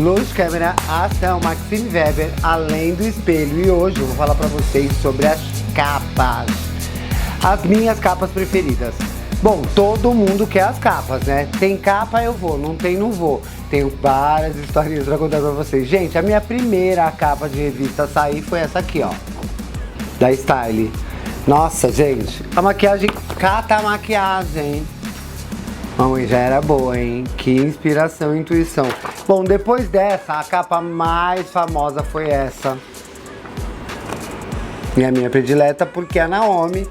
Luz, câmera, ação, Maxine Weber, Além do Espelho. E hoje eu vou falar pra vocês sobre as capas. As minhas capas preferidas. Bom, todo mundo quer as capas, né? Tem capa, eu vou. Não tem, não vou. Tenho várias historinhas pra contar pra vocês. Gente, a minha primeira capa de revista a sair foi essa aqui, ó. Da Style. Nossa, gente. A maquiagem cata a maquiagem. Mamãe já era boa, hein? Que inspiração e intuição. Bom, depois dessa, a capa mais famosa foi essa. E a minha predileta, porque é a Naomi.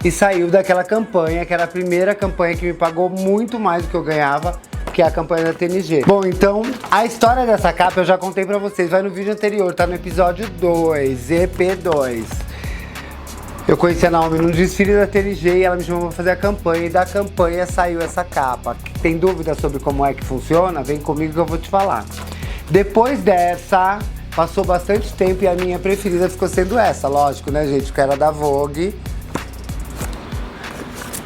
E saiu daquela campanha, que era a primeira campanha que me pagou muito mais do que eu ganhava, que é a campanha da TNG. Bom, então, a história dessa capa eu já contei pra vocês. Vai no vídeo anterior, tá no episódio 2, EP2. Eu conheci a Naomi num desfile da TNG e ela me chamou pra fazer a campanha. E da campanha saiu essa capa. Tem dúvida sobre como é que funciona? Vem comigo que eu vou te falar. Depois dessa, passou bastante tempo e a minha preferida ficou sendo essa. Lógico, né, gente? Que era da Vogue.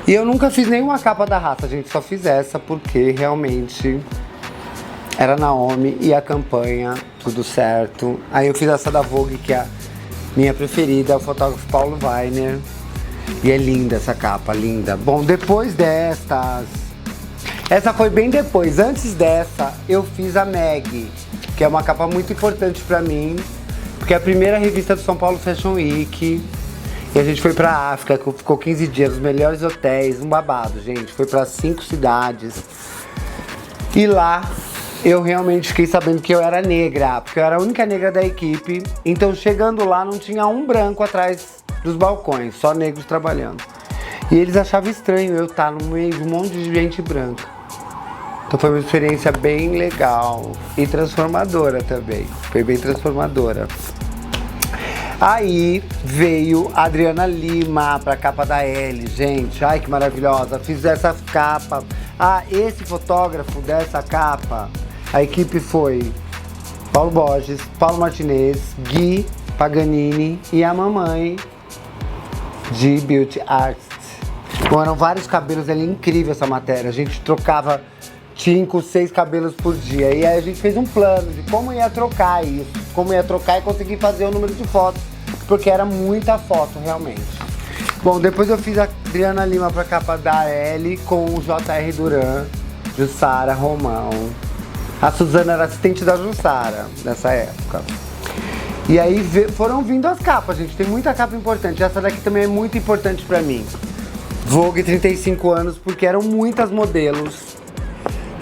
E eu nunca fiz nenhuma capa da raça, gente. Só fiz essa porque realmente era Naomi e a campanha, tudo certo. Aí eu fiz essa da Vogue, que é a minha preferida, o fotógrafo Paulo Weiner. E é linda essa capa, linda. Bom, depois destas... Essa foi bem depois. Antes dessa, eu fiz a Meg, que é uma capa muito importante pra mim, porque é a primeira revista do São Paulo Fashion Week. E a gente foi pra África, ficou 15 dias, os melhores hotéis, um babado, gente. Foi pra 5 cidades. E lá... eu realmente fiquei sabendo que eu era negra, porque eu era a única negra da equipe. Então, chegando lá, não tinha um branco atrás dos balcões, só negros trabalhando. E eles achavam estranho eu estar no meio de um monte de gente branca. Então foi uma experiência bem legal e transformadora também. Foi bem transformadora. Aí veio a Adriana Lima pra capa da Elle, gente. Ai, que maravilhosa. Fiz essa capa. Ah, esse fotógrafo dessa capa... A equipe foi Paulo Borges, Paulo Martinez, Gui Paganini e a mamãe de Beauty Arts. Bom, eram vários cabelos, é incrível essa matéria. A gente trocava 5, 6 cabelos por dia. E aí a gente fez um plano de como ia trocar isso. Como ia trocar e conseguir fazer o número de fotos. Porque era muita foto, realmente. Bom, depois eu fiz a Adriana Lima pra capa da Elle com o J.R. Duran, Jussara Romão. A Suzana era assistente da Jussara nessa época. E aí foram vindo as capas, gente. Tem muita capa importante. Essa daqui também é muito importante pra mim. Vogue 35 anos, porque eram muitas modelos.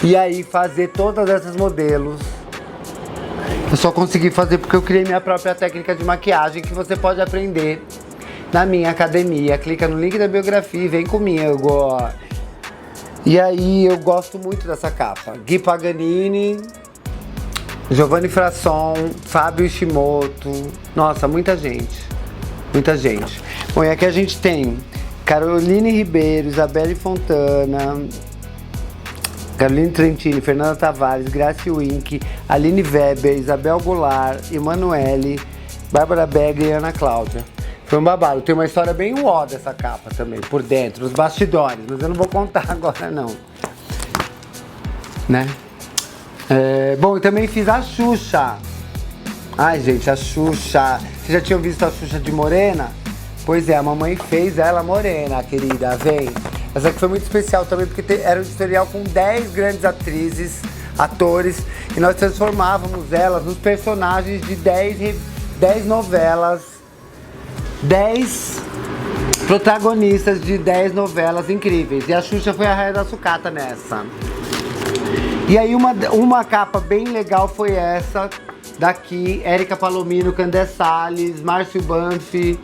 E aí fazer todas essas modelos, eu só consegui fazer porque eu criei minha própria técnica de maquiagem, que você pode aprender na minha academia. Clica no link da biografia e vem comigo, ó. E aí eu gosto muito dessa capa. Gui Paganini, Giovanni Frasson, Fábio Ishimoto. Nossa, muita gente. Muita gente. Bom, e aqui a gente tem Caroline Ribeiro, Isabelle Fontana, Caroline Trentini, Fernanda Tavares, Grace Wink, Aline Weber, Isabel Goulart, Emanuele, Bárbara Begga e Ana Cláudia. Foi um babado. Tem uma história bem uó dessa capa também, por dentro, os bastidores, mas eu não vou contar agora não. Né? Bom, eu também fiz a Xuxa. Ai, gente, a Xuxa. Vocês já tinham visto a Xuxa de morena? Pois é, a mamãe fez ela morena, querida, vem. Essa aqui foi muito especial também, porque era um editorial com 10 grandes atrizes, atores, e nós transformávamos elas nos personagens de 10 novelas, 10 protagonistas de 10 novelas incríveis. E a Xuxa foi a rainha da sucata nessa. E aí uma capa bem legal foi essa daqui. Érica Palomino, Candé Salles, Márcio Banfi.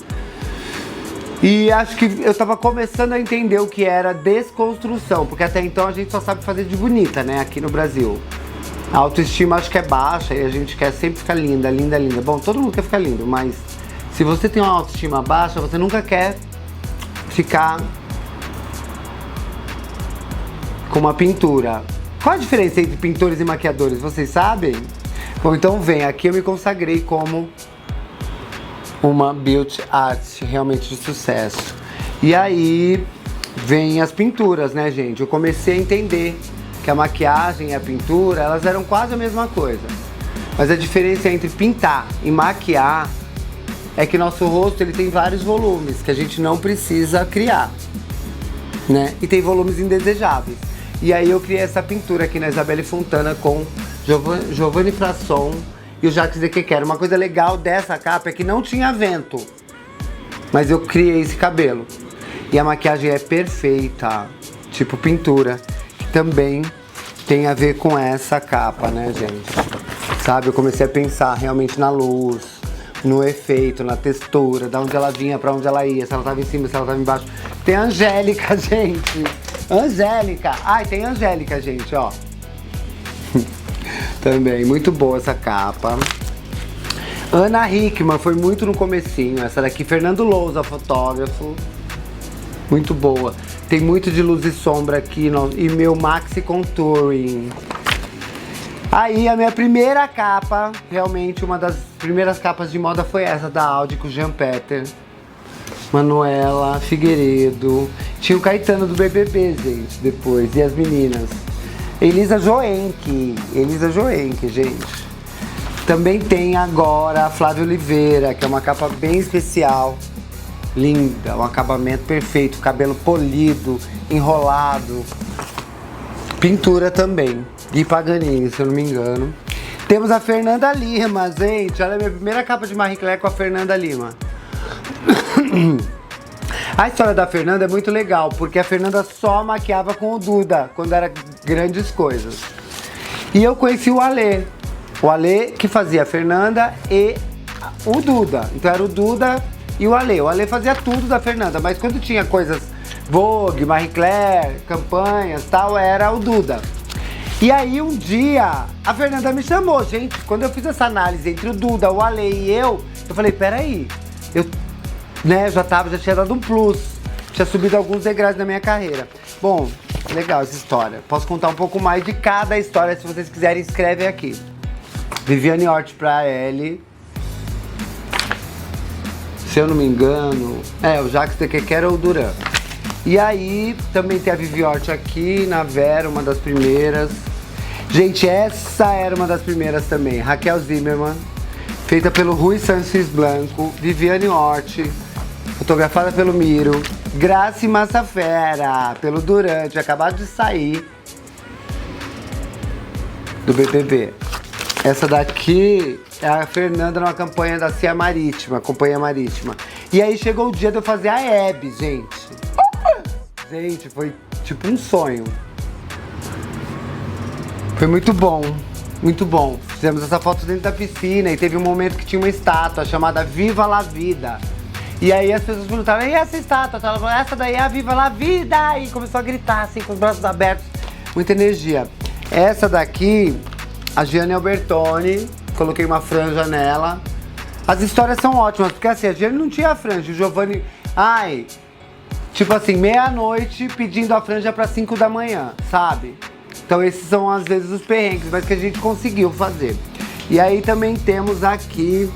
E acho que eu tava começando a entender o que era desconstrução. Porque até então a gente só sabe fazer de bonita, né? Aqui no Brasil. A autoestima acho que é baixa e a gente quer sempre ficar linda, linda, linda. Bom, todo mundo quer ficar lindo, mas... se você tem uma autoestima baixa, você nunca quer ficar com uma pintura. Qual a diferença entre pintores e maquiadores? Vocês sabem? Bom, então vem, aqui eu me consagrei como uma beauty art realmente de sucesso. E aí vem as pinturas, né, gente? Eu comecei a entender que a maquiagem e a pintura, elas eram quase a mesma coisa. Mas a diferença entre pintar e maquiar é que nosso rosto ele tem vários volumes que a gente não precisa criar, né? E tem volumes indesejáveis. E aí eu criei essa pintura aqui na Isabelle Fontana com Giovanni Frasson e o Jacques Dequequer. Uma coisa legal dessa capa é que não tinha vento, mas eu criei esse cabelo. E a maquiagem é perfeita, tipo pintura, que também tem a ver com essa capa, né, gente? Sabe, eu comecei a pensar realmente na luz, no efeito, na textura, da onde ela vinha, pra onde ela ia, se ela tava em cima, se ela tava embaixo. Tem a Angélica, gente. Angélica. Ai, tem a Angélica, gente, ó. Também, muito boa essa capa. Ana Hickman, foi muito no comecinho. Essa daqui, Fernando Lousa, fotógrafo. Muito boa. Tem muito de luz e sombra aqui. E meu Maxi Contouring. Aí, a minha primeira capa, realmente uma das primeiras capas de moda foi essa da Audi com Jean Peter. Manuela Figueiredo. Tinha o Caetano do BBB, gente, depois. E as meninas. Elisa Joenque, gente. Também tem agora a Flávia Oliveira, que é uma capa bem especial. Linda, um acabamento perfeito, cabelo polido, enrolado. Pintura também, Gui Paganini, se eu não me engano. Temos a Fernanda Lima, gente. Olha a minha primeira capa de Marie Claire com a Fernanda Lima. A história da Fernanda é muito legal, porque a Fernanda só maquiava com o Duda, quando era grandes coisas. E eu conheci o Alê. O Alê que fazia a Fernanda e o Duda. Então era o Duda e o Alê. O Alê fazia tudo da Fernanda, mas quando tinha coisas Vogue, Marie Claire, campanhas e tal, era o Duda. E aí um dia a Fernanda me chamou, gente. Quando eu fiz essa análise entre o Duda, o Alê e eu falei, peraí, já tinha dado um plus, tinha subido alguns degraus na minha carreira. Bom, legal essa história. Posso contar um pouco mais de cada história, se vocês quiserem, escreve aqui. Viviane Hort pra Ellie. Se eu não me engano, o Jacques Dequequer ou o Duran. E aí, também tem a Vivi Hort aqui, na Vera, uma das primeiras. Gente, essa era uma das primeiras também. Raquel Zimmermann, feita pelo Rui Sanches Blanco. Viviane Hort, fotografada pelo Miro. Grace Massafera, pelo Durante, acabado de sair do BBB. Essa daqui é a Fernanda numa campanha da Cia Marítima, Companhia Marítima. E aí chegou o dia de eu fazer a Hebe, gente. Gente, foi tipo um sonho. Foi muito bom, muito bom. Fizemos essa foto dentro da piscina e teve um momento que tinha uma estátua chamada Viva la Vida. E aí as pessoas perguntavam, e essa estátua? Ela falou, essa daí é a Viva la Vida! E começou a gritar assim, com os braços abertos, muita energia. Essa daqui, a Gianni Albertoni, coloquei uma franja nela. As histórias são ótimas, porque assim, a Gianni não tinha franja, o Giovanni, tipo assim, meia-noite pedindo a franja para 5 da manhã, sabe? Então esses são às vezes os perrengues, mas que a gente conseguiu fazer. E aí também temos aqui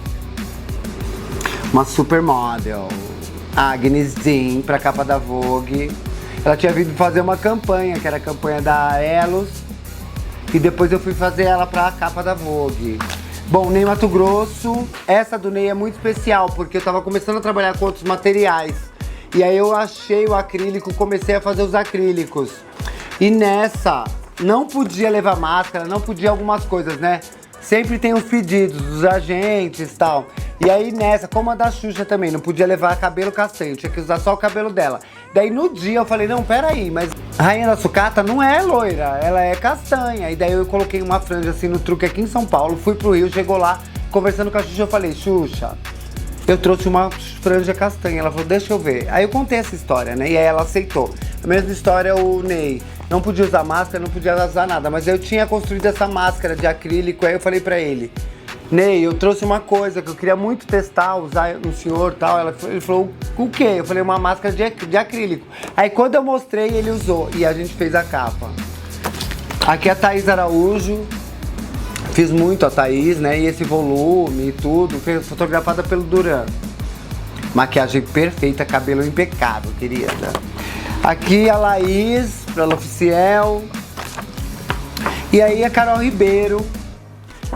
uma supermodel, a Agnes Dean, pra capa da Vogue. Ela tinha vindo fazer uma campanha, que era a campanha da Elos, e depois eu fui fazer ela pra capa da Vogue. Bom, Ney Mato Grosso, essa do Ney é muito especial, porque eu tava começando a trabalhar com outros materiais. E aí eu achei o acrílico, comecei a fazer os acrílicos. E nessa, não podia levar máscara, não podia algumas coisas, né? Sempre tem os pedidos dos agentes e tal. E aí nessa, como a da Xuxa também, não podia levar cabelo castanho, tinha que usar só o cabelo dela. Daí no dia eu falei, não, peraí, mas a Rainha da Sucata não é loira, ela é castanha. E daí eu coloquei uma franja assim no truque aqui em São Paulo, fui pro Rio, chegou lá, conversando com a Xuxa, eu falei, Xuxa, eu trouxe uma franja castanha. Ela falou, deixa eu ver. Aí eu contei essa história, né? E aí ela aceitou. A mesma história o Ney. Não podia usar máscara, não podia usar nada. Mas eu tinha construído essa máscara de acrílico. Aí eu falei pra ele, Ney, eu trouxe uma coisa que eu queria muito testar, usar no senhor e tal. Ele falou, o quê? Eu falei, uma máscara de acrílico. Aí quando eu mostrei, ele usou. E a gente fez a capa. Aqui é a Thaís Araújo. Fiz muito a Thaís, né? E esse volume e tudo, fotografada pelo Duran. Maquiagem perfeita, cabelo impecável, querida. Aqui a Laís, pra L'Oficiel. E aí a Carol Ribeiro,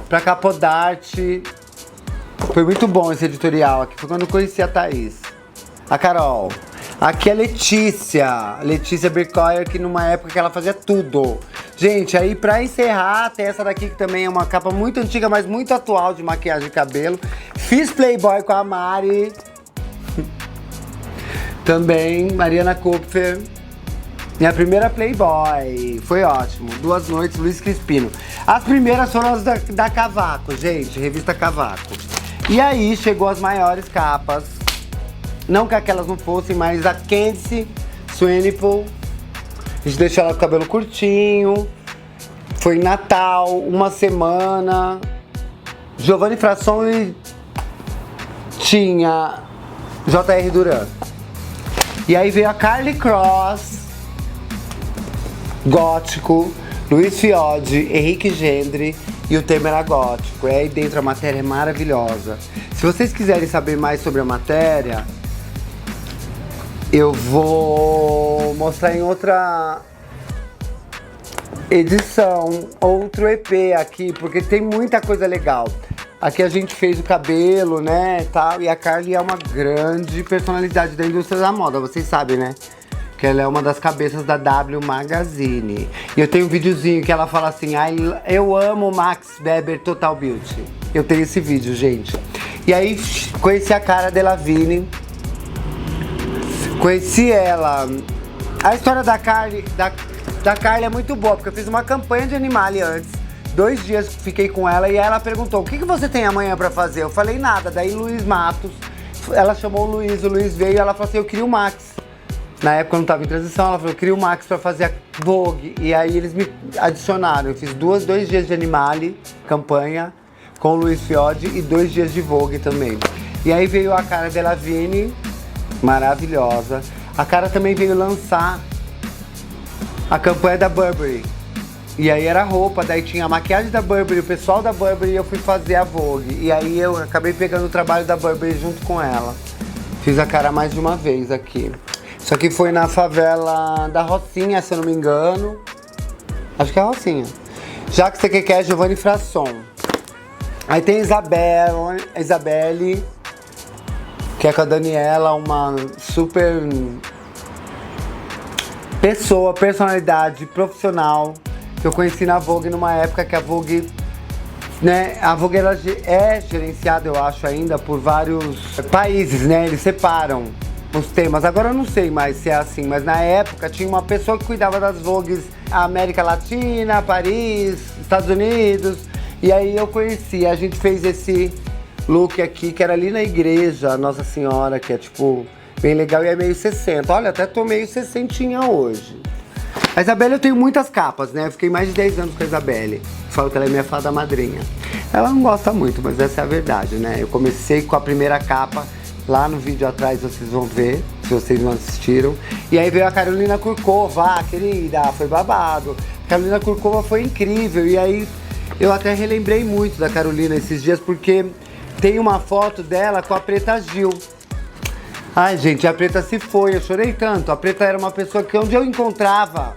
pra Capodarte. Foi muito bom esse editorial aqui. Foi quando eu conheci a Thaís. A Carol. Aqui é a Letícia. Letícia Bercoyer, que numa época que ela fazia tudo. Gente, aí pra encerrar, tem essa daqui que também é uma capa muito antiga, mas muito atual de maquiagem e cabelo. Fiz Playboy com a Mari. Também, Mariana Kupfer. Minha primeira Playboy. Foi ótimo. 2 noites, Luiz Crispino. As primeiras foram as da Cavaco, gente. Revista Cavaco. E aí, chegou as maiores capas. Não que aquelas não fossem, mas a Candice Swanepoel. A gente deixou ela com o cabelo curtinho. Foi Natal, uma semana. Giovanni Frassoni tinha J.R. Duran. E aí veio a Carly Cross, gótico, Luiz Fiode, Henrique Gendre e o tema era gótico. E aí dentro a matéria é maravilhosa. Se vocês quiserem saber mais sobre a matéria, eu vou mostrar em outra edição, outro EP aqui, porque tem muita coisa legal. Aqui a gente fez o cabelo, né, tal, e a Carly é uma grande personalidade da indústria da moda, vocês sabem, né? Que ela é uma das cabeças da W Magazine. E eu tenho um videozinho que ela fala assim, eu amo Max Weber Total Beauty. Eu tenho esse vídeo, gente. E aí conheci a Cara Delevingne. Conheci ela. A história da Carly é muito boa, porque eu fiz uma campanha de Animale antes. 2 dias fiquei com ela e ela perguntou, o que você tem amanhã pra fazer? Eu falei nada, daí Luiz Matos, ela chamou o Luiz veio e ela falou assim, eu queria o Max. Na época eu não tava em transição, ela falou, eu queria o Max pra fazer a Vogue. E aí eles me adicionaram, eu fiz 2 dias de Animale, campanha, com o Luiz Fiode e 2 dias de Vogue também. E aí veio a Cara Delevingne, maravilhosa. A Cara também veio lançar a campanha da Burberry. E aí era roupa, daí tinha a maquiagem da Burberry, o pessoal da Burberry, e eu fui fazer a Vogue. E aí eu acabei pegando o trabalho da Burberry junto com ela. Fiz a Cara mais de uma vez aqui. Isso aqui foi na favela da Rocinha, se eu não me engano. Acho que é a Rocinha. Já que você quer Giovanni Frasson. Aí tem Isabelle, que é com a Daniela, uma super pessoa, personalidade, profissional, que eu conheci na Vogue numa época que a Vogue, né, a Vogue ela é gerenciada, eu acho ainda, por vários países, né, eles separam os temas. Agora eu não sei mais se é assim, mas na época tinha uma pessoa que cuidava das Vogues América Latina, Paris, Estados Unidos, e aí eu conheci, a gente fez esse look aqui, que era ali na igreja Nossa Senhora, que é tipo, bem legal e é meio 60. Olha, até tô meio 60 hoje. A Isabelle eu tenho muitas capas, né? Eu fiquei mais de 10 anos com a Isabelle. Falo que ela é minha fada madrinha. Ela não gosta muito, mas essa é a verdade, né? Eu comecei com a primeira capa, lá no vídeo atrás vocês vão ver, se vocês não assistiram. E aí veio a Carolina Kurkova, querida, foi babado. A Carolina Kurkova foi incrível, e aí eu até relembrei muito da Carolina esses dias, porque tem uma foto dela com a Preta Gil. Ai, gente, a Preta se foi, eu chorei tanto. A Preta era uma pessoa que onde eu encontrava,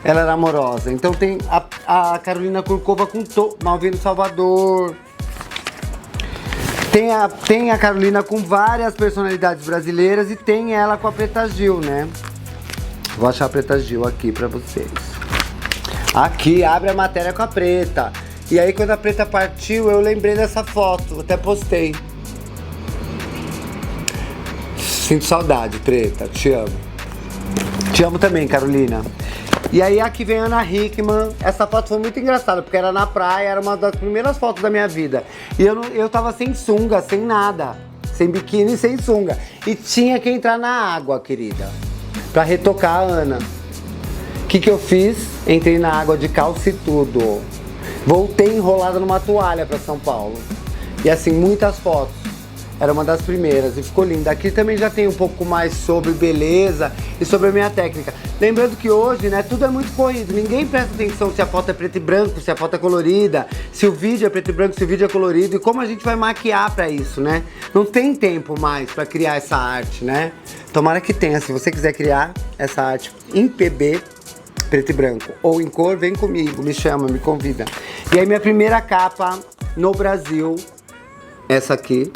ela era amorosa. Então tem a Carolina Kurkova com Malvino Salvador. Tem a Carolina com várias personalidades brasileiras e tem ela com a Preta Gil, né? Vou achar a Preta Gil aqui pra vocês. Aqui, abre a matéria com a Preta. E aí quando a Preta partiu, eu lembrei dessa foto, até postei. Sinto saudade, Preta, te amo. Te amo também, Carolina. E aí aqui vem a Ana Hickman. Essa foto foi muito engraçada, porque era na praia, era uma das primeiras fotos da minha vida. E eu tava sem sunga, sem nada. Sem biquíni, sem sunga. E tinha que entrar na água, querida, pra retocar a Ana. O que eu fiz? Entrei na água de calça e tudo. Voltei enrolada numa toalha pra São Paulo. E assim, muitas fotos. Era uma das primeiras e ficou linda. Aqui também já tem um pouco mais sobre beleza e sobre a minha técnica. Lembrando que hoje, né, tudo é muito corrido. Ninguém presta atenção se a foto é preto e branco, se a foto é colorida, se o vídeo é preto e branco, se o vídeo é colorido e como a gente vai maquiar pra isso, né? Não tem tempo mais pra criar essa arte, né? Tomara que tenha. Se você quiser criar essa arte em PB, preto e branco, ou em cor, vem comigo, me chama, me convida. E aí minha primeira capa no Brasil, essa aqui,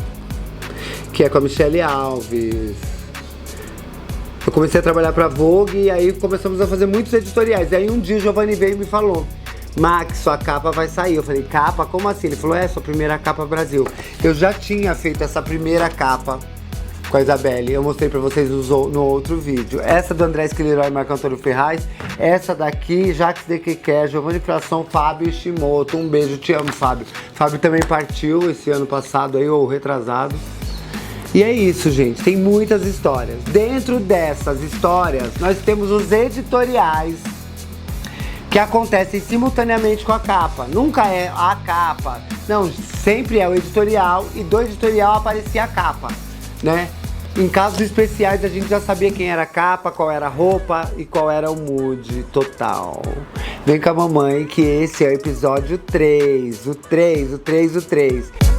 que é com a Michelle Alves. Eu comecei a trabalhar pra Vogue e aí começamos a fazer muitos editoriais. E aí um dia o Giovanni veio e me falou: Max, sua capa vai sair. Eu falei: capa? Como assim? Ele falou: sua primeira capa Brasil. Eu já tinha feito essa primeira capa com a Isabelle, eu mostrei pra vocês no outro vídeo. Essa do André Esquilirói e Marco Antônio Ferraz. Essa daqui, Jacques Dequequer, Giovanni Fração, Fábio Ishimoto. Um beijo, te amo, Fábio. Fábio também partiu esse ano passado aí, ou retrasado. E é isso, gente, tem muitas histórias. Dentro dessas histórias, nós temos os editoriais que acontecem simultaneamente com a capa. Nunca é a capa, não, sempre é o editorial e do editorial aparecia a capa, né? Em casos especiais a gente já sabia quem era a capa, qual era a roupa e qual era o mood total. Vem com a mamãe que esse é o episódio 3, o 3.